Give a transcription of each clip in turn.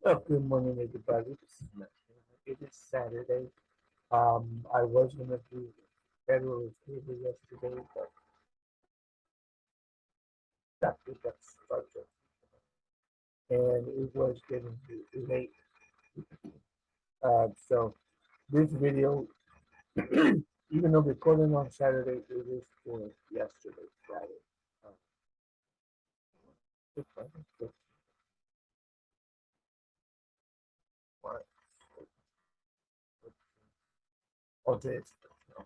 Oh, good morning, everybody. This is Madison. It is Saturday. I was gonna do Federalist paper yesterday, but that got started, and it was getting late. So this video, even though recording on Saturday, it is for yesterday, Friday. Um, good Friday, good Friday. Oh, this. No,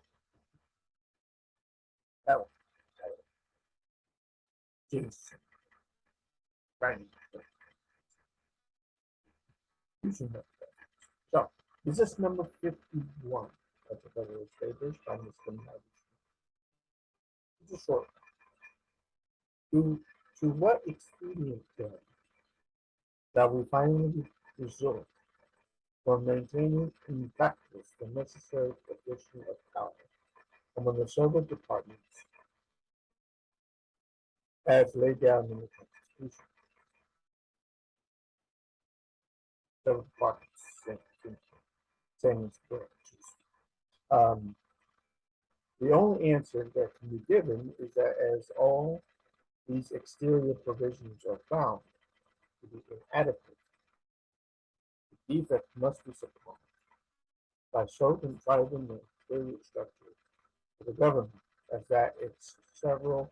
that one. This. Friday. You should know. So, this is number 51 of the Federalist Papers by Mr. Madison. It's a short one. To what expedient then that we finally resort for maintaining in practice the necessary position of power among the several departments as laid down in the Constitution? Several departments, same branches. Um, the only answer that can be given is that as all these exterior provisions are found to be inadequate, the defect must be supplied by so contriving the interior structure of the government as that its several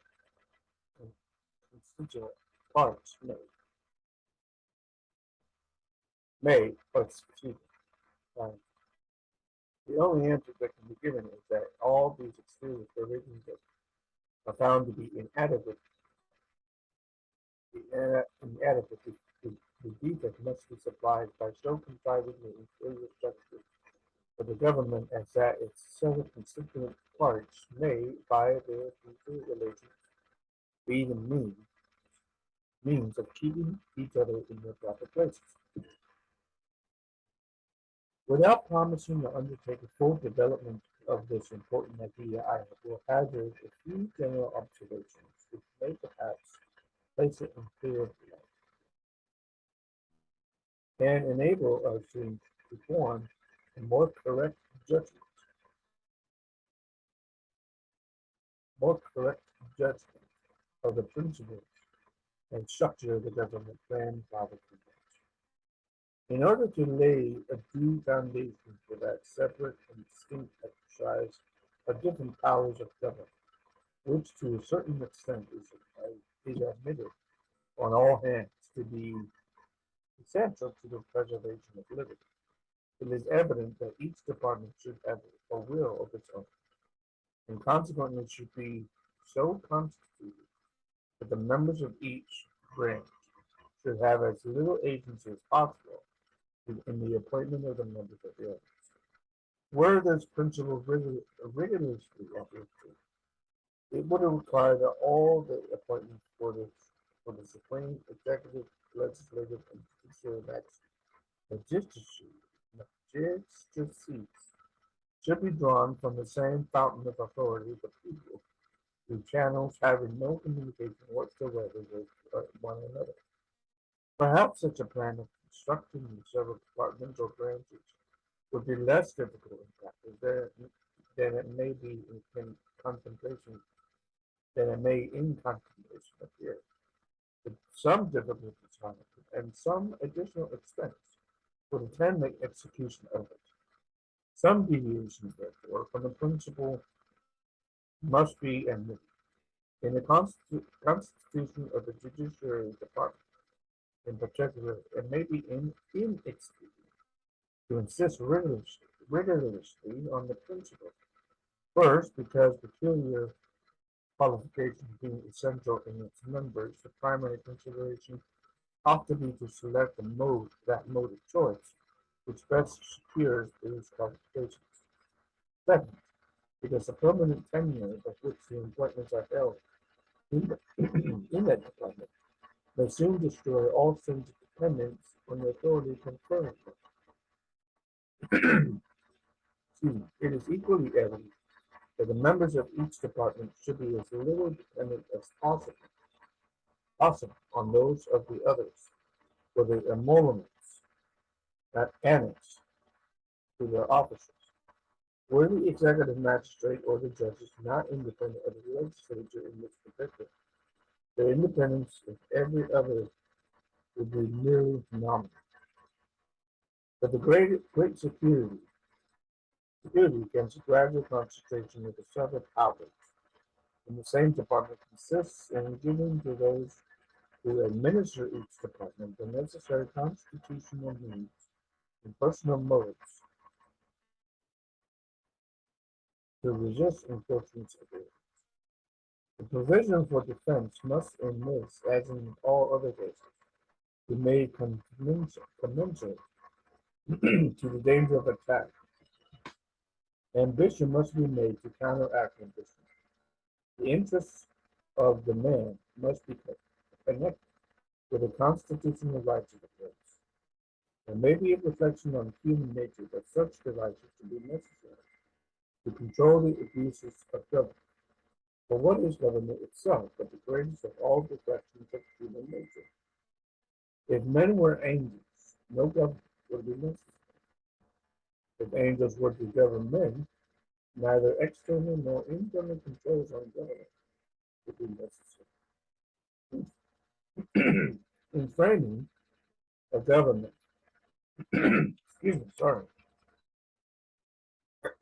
constituent parts may, but excuse me, the only answer that can be given is that all these exterior provisions that are found to be inadequate, inadequate, the defect must be supplied by so contriving the interior structure of the government as that its several constituent parts may, by their future relations, be the means of keeping each other in their proper places. Without promising to undertake a full development of this important idea, I will hazard a few general observations which may perhaps place it in clearer light and enable us to form a judgment, more correct judgment of the principles and structure of the government plan by the convention. In order to lay a due foundation for that separate and distinct exercise of different powers of government, which to a certain extent is admitted on all hands to be essential to the preservation of liberty, it is evident that each department should have a will of its own, and consequently should be so constituted that the members of each branch should have as little agency as possible in the appointment of the members of the others. Were this principle rigorously adhered to, it would require that all the appointments for the supreme, executive, legislative, and judicial magistracy should be drawn from the same fountain of authority, the people, through channels having no communication whatsoever with one another. Perhaps such a plan of constructing the several departments or branches would be less difficult in practice than it may be in contemplation than it may in contemplation appear. But some difficulties, however, and some additional expense would attend the execution of it. Some deviation, therefore, from the principle must be admitted. In the constitution of the judiciary department, in particular, it may be inexcusable to insist rigorously on the principle. First, because peculiar qualifications being essential in its members, the primary consideration ought to be to select that mode of choice, which best secures these qualifications. Second, because the permanent tenure of which the appointments are held in, in that department may soon destroy all sense of dependence on the authority conferred. It is equally evident that the members of each department should be as little dependent as possible on those of the others for their emoluments annexed to their offices. Were the executive magistrate or the judges not independent of the legislature in this particular, their independence of every other would be merely nominal. But the great security against a gradual concentration of the several powers in the same department consists in giving to those who administer each department the necessary constitutional means and personal motives to resist encroachments of it. The provision for defense must in this, as in all other cases, be made commensurate to the danger of attack. Ambition must be made to counteract ambition. The interests of the man must be connected with the constitutional rights of the place. There may be a reflection on human nature that such devices to be necessary to control the abuses of government. For what is government itself but the greatest of all reflections of human nature? If men were angels, no government would be necessary. If angels were to govern men, neither external nor internal controls on government would be necessary. In framing a government, excuse me, sorry.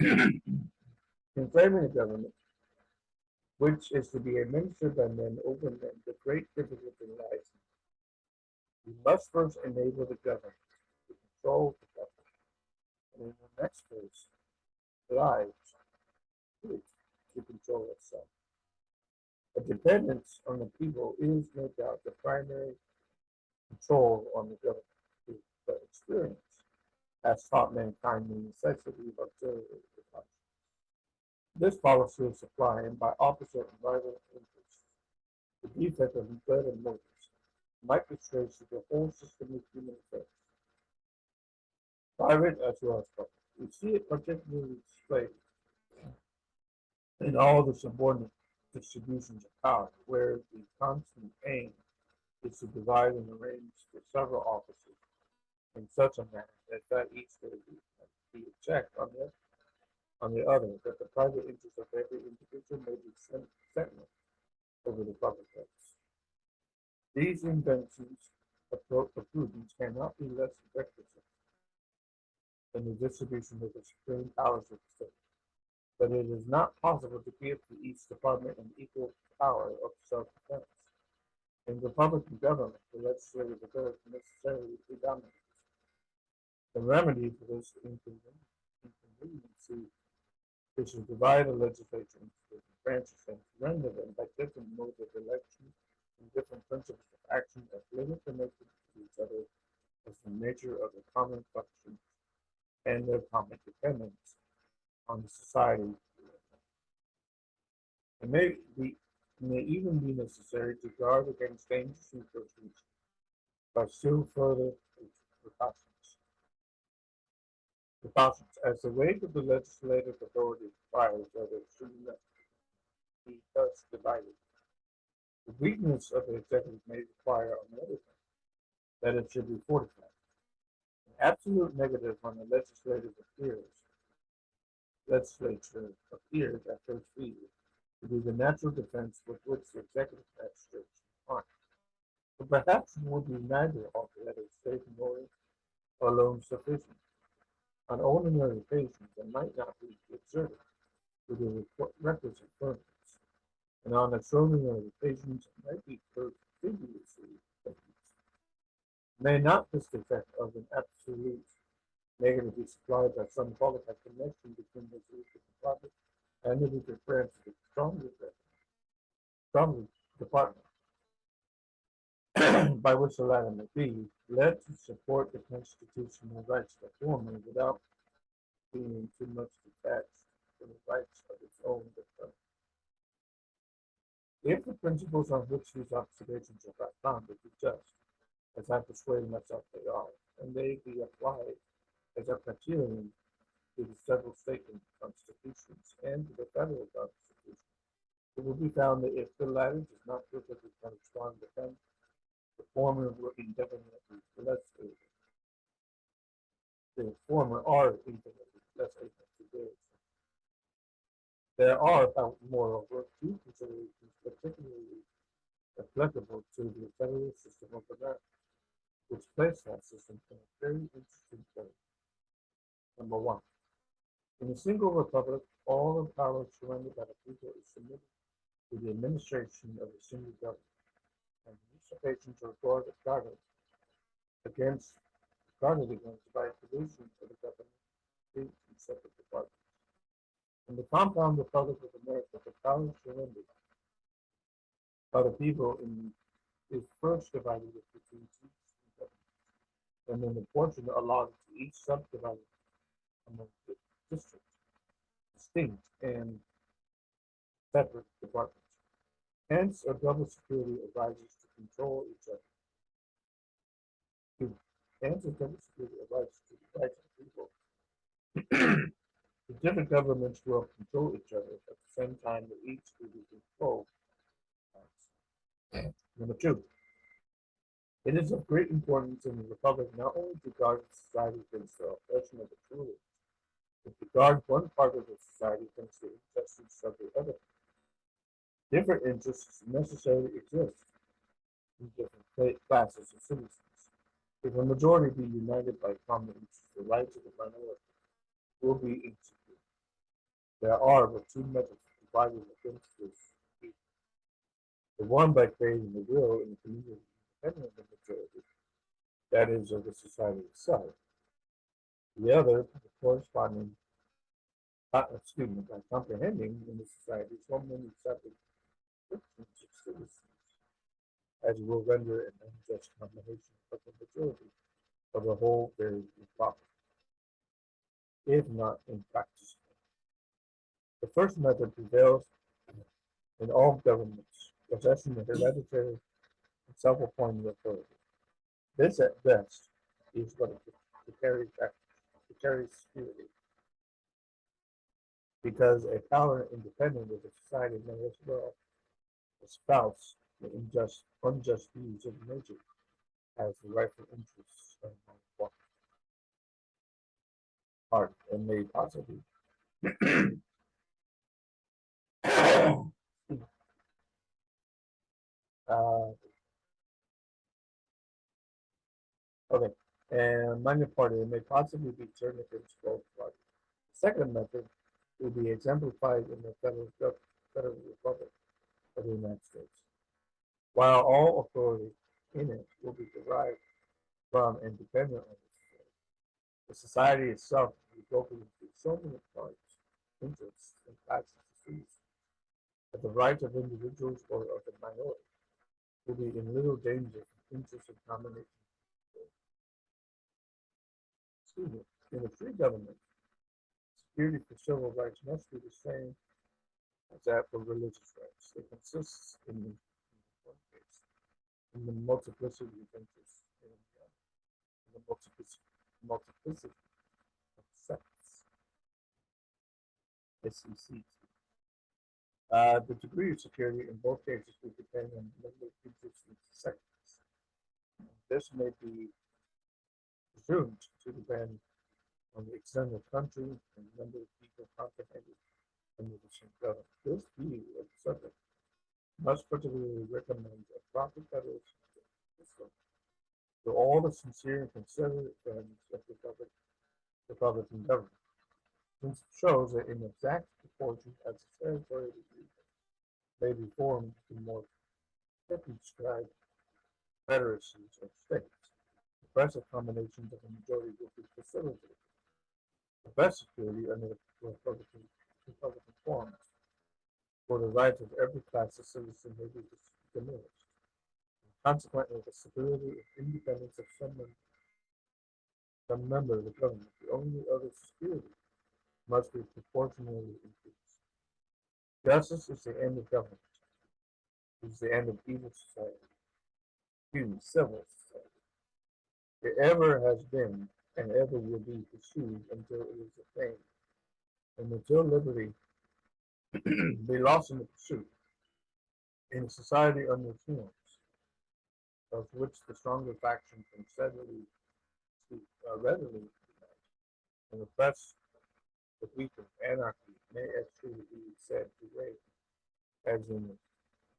In framing a government, which is to be administered by men over men, the great difficulty lies in. We must first enable the government to control the government, and in the next place, lies it to control itself. A dependence on the people is no doubt the primary control on the government, but experience has taught mankind the necessity of auxiliary precautions. This policy of supplying by opposite and rival interests the defect of good and motives might be traced to the whole system of human affairs, private as well as public. We see it particularly displayed in all the subordinate distributions of power, where the constant aim is to divide and arrange the several offices in such a manner that each may be a check on the other, that the private interest of every individual may be sentinel over the public rights. These inventions of prudence cannot be less requisite than the distribution of the supreme powers of the state. But it is not possible to give to each department an equal power of self-defense. In Republican government, the legislative authority necessarily predominates. The remedy for this inconveniency is to divide the legislature into different branches and to render them by different modes of election and different principles of action as little connected to each other as the nature of the common function and their common dependence on the society. It may even be necessary to guard against dangerous encroachments by still further precautions. As the weight of the legislative authority requires that it should not be thus divided. The weakness of the executive may require, on the other hand, that it should be fortified. An absolute negative on the legislature appears at first view to be the natural defense with which the executive magistrates arm. But perhaps it would be neither altogether safe nor alone sufficient. On ordinary occasions, it might not be exerted with the requisite firmness, and on extraordinary occasions, it might be perfidously used. May not this defect of an absolute negative be supplied by some qualified connection between the weaker department and the weaker branch of the stronger department, by which the latter may be led to support the constitutional rights of the former without being too much detached from the rights of its own department. If the principles on which these observations are founded be just, as I persuade myself they are, and they be applied as a criterion to the several state constitutions and to the federal constitution, it will be found that if the latter does not perfectly correspond with them, the former will indefinitely less favored. The former are infinitely less able to do. There are, moreover, two considerations particularly applicable to the Federalist system of America, which place that system in a very interesting place. Number one, in a single republic, all the power surrendered by the people is submitted to the administration of a single government, and usurpations are against guarded against by creation of the government in separate departments. In the compound republic of America, the power surrendered by the people is first divided between chiefs and government, and then the portion allotted to each subdivided among the districts, distinct and separate departments. Hence, a double security arises to control each other. Hence, a double security arises to the rights of the people. The different governments will control each other at the same time that each will be controlled. Number two, it is of great importance in the republic not only to guard society against the oppression of its rulers, but to guard one part of the society against the injustice of the other. Different interests necessarily exist in different classes of citizens. If a majority be united by common interests, the rights of the minority will be insecure. There are but two methods of dividing against this. The one by creating the will in the community independent of the majority, that is, of the society itself. The other, the corresponding, by comprehending in the society so many separate frictions of citizens as will render an unjust combination of the majority of the whole very improper, if not impracticable. The first method prevails in all governments, possessing the hereditary and self-appointed authority. This, at best, is but a precarious security, because a power independent of the society may as well espouse the unjust views of nature as the rightful interests of one part, and may possibly uh, okay, and minor party may possibly be turned against both parties. The second method will be exemplified in the Federal Republic of the United States. While all authority in it will be derived from and dependent on the society itself will be broken into so many parts, interests, and classes of citizens that the rights of individuals or of the minority will be in little danger from interest and combination. Excuse me. In a free government, security for civil rights must be the same as that for religious rights. It consists in one case, in the multiplicity of interests, and in the multiplicity of sects. SEC. The degree of security in both cases will depend on the number of interests in sects. This may be presumed to depend on the extent of country and the number of people comprehended under the same government. This view of the subject must particularly recommend a proper federal system to all the sincere and considerate friends of Republican government, since it shows that in exact proportion as the territory of the region may be formed to more circumscribed confederacies or states, the present combinations of the majority will be facilitated. The best security under the Republican forms for the rights of every class of citizen may be diminished. Consequently, the stability and independence of some member of the government, the only other security, must be proportionally increased. Justice is the end of government. It is the end of evil society. Civil society. It ever has been and ever will be pursued until it is attained. And until liberty be lost in the pursuit, in a society under forms of which the stronger faction can readily and oppress the weaker. Anarchy may actually be said to reign as in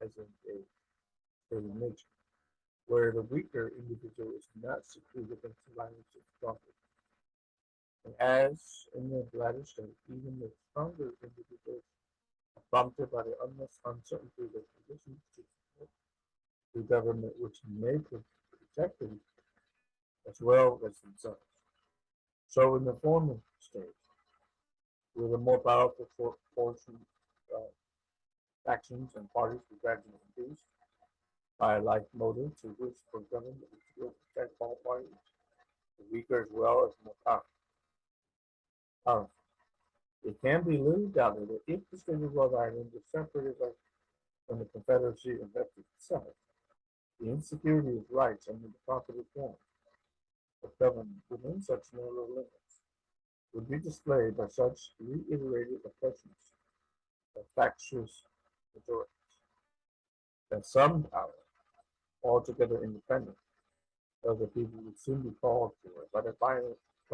a state of nature, where the weaker individual is not secluded against the violence of stronger. And as in the latter state, even the stronger individuals are prompted by the uncertainty of their conditions to support the government which may protect them as well as themselves. So in the former state, where the more powerful portion uh, factions and parties were gradually reduced by a like motive to which for government will protect all parties, the weaker as well as more powerful. It can be little doubted that if the state of Rhode Island is separated from the Confederacy and left itself, the insecurity of rights under the property form of government within such narrow limits would be displayed by such reiterated oppressions of factious majorities, that some power, altogether independent of the people, would soon be called for by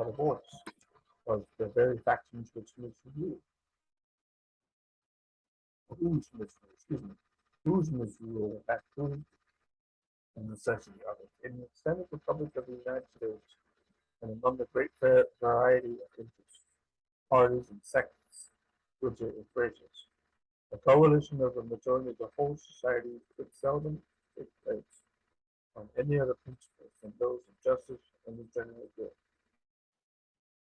the voice of the very factions which misrule, whose misrule had proved the necessity of it. In the Senate Republic of the United States, and among the great variety of interests, parties, and sects which it embraces, a coalition of the majority of the whole society could seldom take place on any other principles than those of justice and the general good,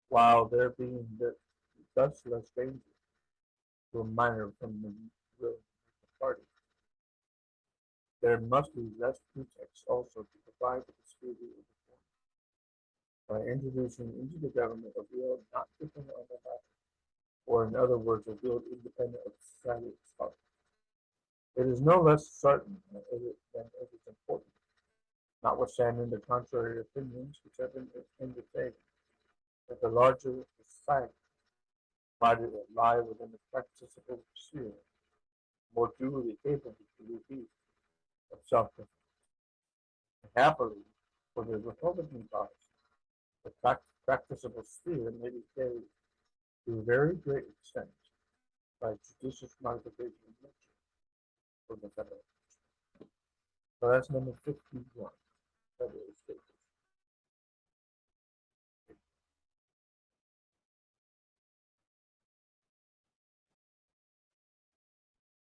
while there being thus less danger to a minor from the will of the party. There must be less pretext also to provide for the security of the form by introducing into the government a will not different on the matter, or in other words, a will independent of society itself. It is no less certain than it is important, notwithstanding the contrary opinions which have been indicated, that the larger the society, provided it lie within the practicable sphere, more duly capable to be of self-defense. Happily, for the Republican cause, the practicable sphere may be carried to a very great extent by judicious modification of nature for the federal. So that's number 51. That is